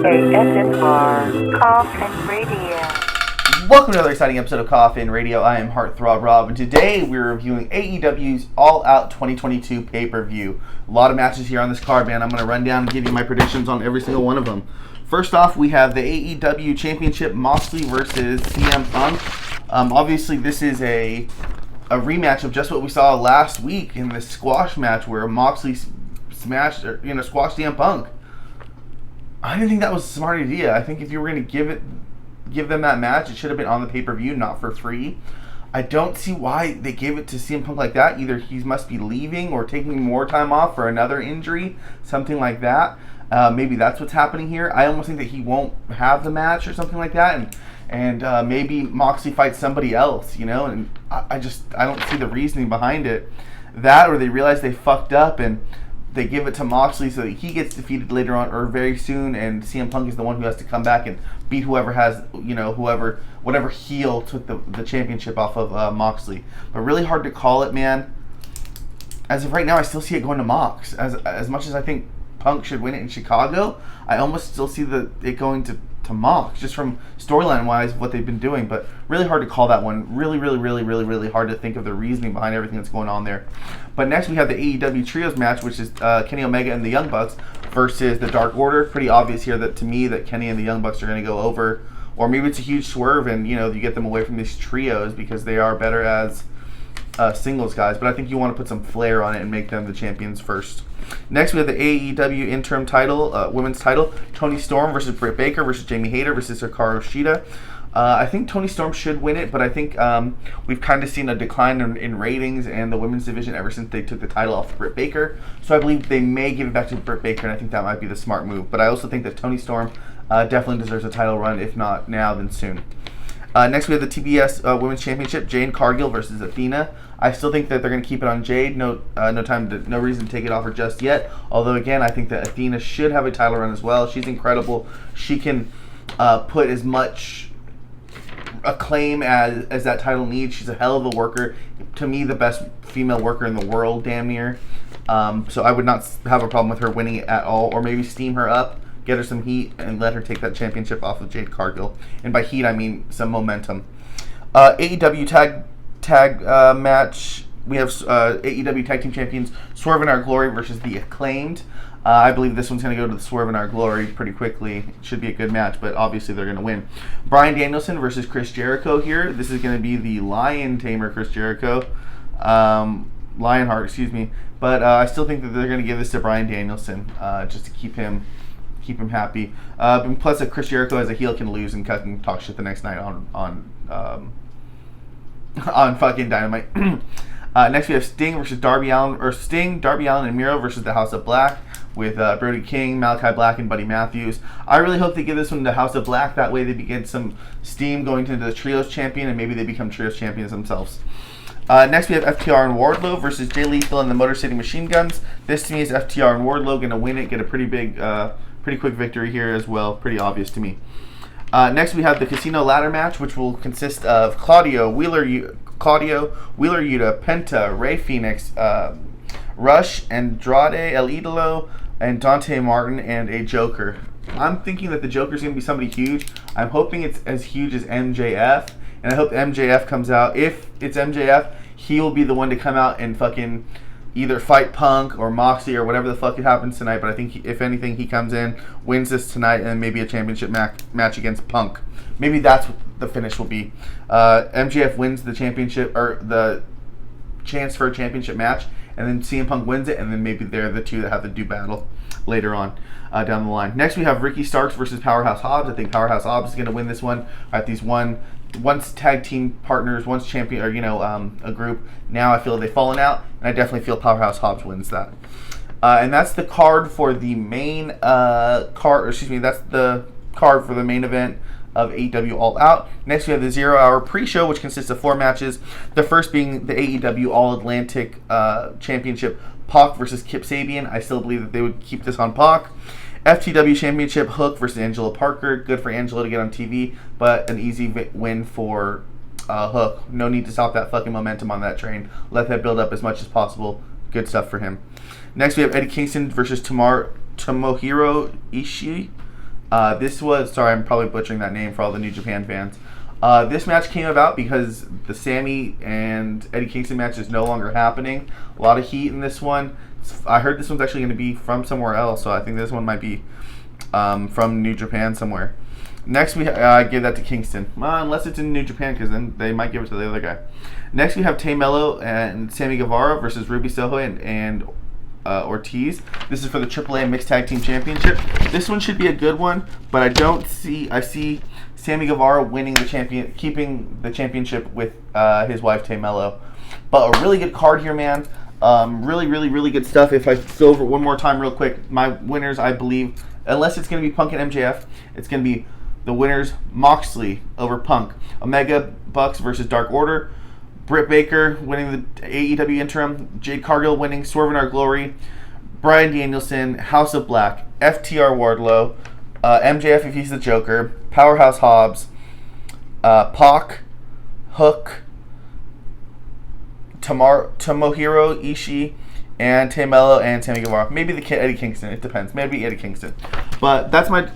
ASMR Coffin Radio. Welcome to another exciting episode of Coffin Radio. I am Heartthrob Rob, and today we're reviewing AEW's All Out 2022 pay-per-view. A lot of matches here on this card, man. I'm going to run down and give you my predictions on every single one of them. First off, we have the AEW Championship, Moxley versus CM Punk. Obviously, this is a rematch of just what we saw last week in the squash match where Moxley squashed CM Punk. I didn't think that was a smart idea. I think if you were going to give them that match, it should have been on the pay-per-view, not for free. I don't see why they gave it to CM Punk like that. Either he must be leaving or taking more time off for another injury, something like that. Maybe that's what's happening here. I almost think that he won't have the match or something like that, and maybe Moxley fights somebody else, you know. And I don't see the reasoning behind it. That, or they realize they fucked up and they give it to Moxley so that he gets defeated later on or very soon, and CM Punk is the one who has to come back and beat whoever has, whatever heel took the championship off of Moxley. But really hard to call it, man. As of right now, I still see it going to Mox. As much as I think Punk should win it in Chicago, I almost still see it going to Mox, just from storyline-wise of what they've been doing. But really hard to call that one. Really hard to think of the reasoning behind everything that's going on there. But next we have the AEW Trios match, which is Kenny Omega and the Young Bucks versus the Dark Order. Pretty obvious here that Kenny and the Young Bucks are going to go over. Or maybe it's a huge swerve and, you get them away from these trios because they are better as singles guys. But I think you want to put some flair on it and make them the champions first. Next, we have the AEW Interim title, women's title. Toni Storm versus Britt Baker versus Jamie Hayter versus Hikaru Shida. I think Toni Storm should win it, but I think we've kind of seen a decline in ratings and the women's division ever since they took the title off of Britt Baker. So I believe they may give it back to Britt Baker, and I think that might be the smart move. But I also think that Toni Storm definitely deserves a title run, if not now, then soon. Next, we have the TBS Women's Championship, Jade Cargill versus Athena. I still think that they're going to keep it on Jade. No reason to take it off her just yet. Although, again, I think that Athena should have a title run as well. She's incredible. She can put as much acclaim as that title needs. She's a hell of a worker. To me, the best female worker in the world, damn near. So I would not have a problem with her winning it at all. Or maybe steam her up, get her some heat, and let her take that championship off of Jade Cargill. And by heat, I mean some momentum. AEW tag match. We have AEW Tag Team Champions Swerve In Our Glory versus the Acclaimed. I believe this one's going to go to the Swerve In Our Glory pretty quickly. It should be a good match, but obviously they're going to win. Bryan Danielson versus Chris Jericho here. This is going to be the Lion Tamer Chris Jericho. Lionheart, excuse me. But I still think that they're going to give this to Bryan Danielson just to keep him happy. Plus, if Chris Jericho as a heel can lose and talk shit the next night on fucking Dynamite. Next we have Sting versus Darby Allin, and Miedo versus the House of Black with Brody King, Malachi Black, and Buddy Matthews. I really hope they give this one to House of Black. That way they get some steam going into the Trios champion, and maybe they become Trios champions themselves. Next we have FTR and Wardlow versus Jay Lethal and the Motor City Machine Guns. This to me is FTR and Wardlow going to win it, get a pretty quick victory here as well. Pretty obvious to me. Next, we have the Casino Ladder match, which will consist of Claudio, Wheeler Yuta, Penta, Rey Fénix, Rush, Andrade, El Idolo, and Dante Martin, and a Joker. I'm thinking that the Joker's going to be somebody huge. I'm hoping it's as huge as MJF, and I hope MJF comes out. If it's MJF, he will be the one to come out and fucking either fight Punk or Moxley or whatever the fuck it happens tonight. But I think if anything, he comes in, wins this tonight, and maybe a championship match against Punk. Maybe that's what the finish will be. MJF wins the championship, or the chance for a championship match, and then CM Punk wins it, and then maybe they're the two that have to do battle later on down the line. Next, we have Ricky Starks versus Powerhouse Hobbs. I think Powerhouse Hobbs is going to win this one. At these once tag team partners, once champion, or a group. Now I feel they've fallen out, and I definitely feel Powerhouse Hobbs wins that. And that's the card for the main that's the card for the main event of AEW All Out. Next we have the 0 Hour pre-show, which consists of 4 matches. The first being the AEW All Atlantic Championship, Pac versus Kip Sabian. I still believe that they would keep this on Pac. FTW Championship, Hook versus Angela Parker. Good for Angela to get on TV, but an easy win for Hook. No need to stop that fucking momentum on that train. Let that build up as much as possible. Good stuff for him. Next, we have Eddie Kingston versus Tomohiro Ishii. This was, sorry, I'm probably butchering that name for all the New Japan fans. This match came about because the Sammy and Eddie Kingston match is no longer happening. A lot of heat in this one. I heard this one's actually going to be from somewhere else, so I think this one might be from New Japan somewhere. Next, we give that to Kingston. Unless it's in New Japan, because then they might give it to the other guy. Next, we have Tay Mello and Sammy Guevara versus Ruby Soho and Ortiz. This is for the AAA Mixed Tag Team Championship. This one should be a good one, but I see Sammy Guevara winning the keeping the championship with his wife Tay Mello. But a really good card here, man. Really good stuff. If I go over it one more time real quick, my winners, I believe, unless it's going to be Punk and MJF, it's going to be the winners Moxley over Punk, Omega Bucks versus Dark Order, Britt Baker winning the AEW Interim, Jade Cargill winning Swerve In Our Glory, Bryan Danielson, House of Black, FTR Wardlow, MJF if he's the Joker, Powerhouse Hobbs, Pac, Hook, Tomohiro Ishii, and Tay Mello and Sammy Guevara. Maybe Eddie Kingston. It depends. Maybe Eddie Kingston. But that's my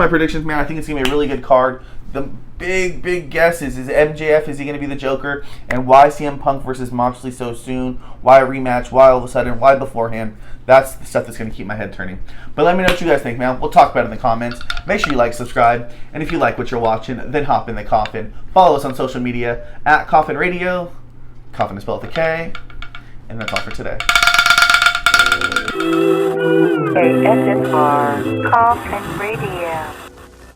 predictions, man. I think it's gonna be a really good card. The big guess is MJF, is he gonna be the Joker? And why CM Punk versus Moxley so soon? Why a rematch? Why all of a sudden? Why beforehand? That's the stuff that's gonna keep my head turning. But let me know what you guys think, man. We'll talk about it in the comments. Make sure you like, subscribe, and if you like what you're watching, then hop in the coffin. Follow us on social media at Coffin Radio. Coffin is spelled with a K. And that's all for today. ASMR Coffin Radio.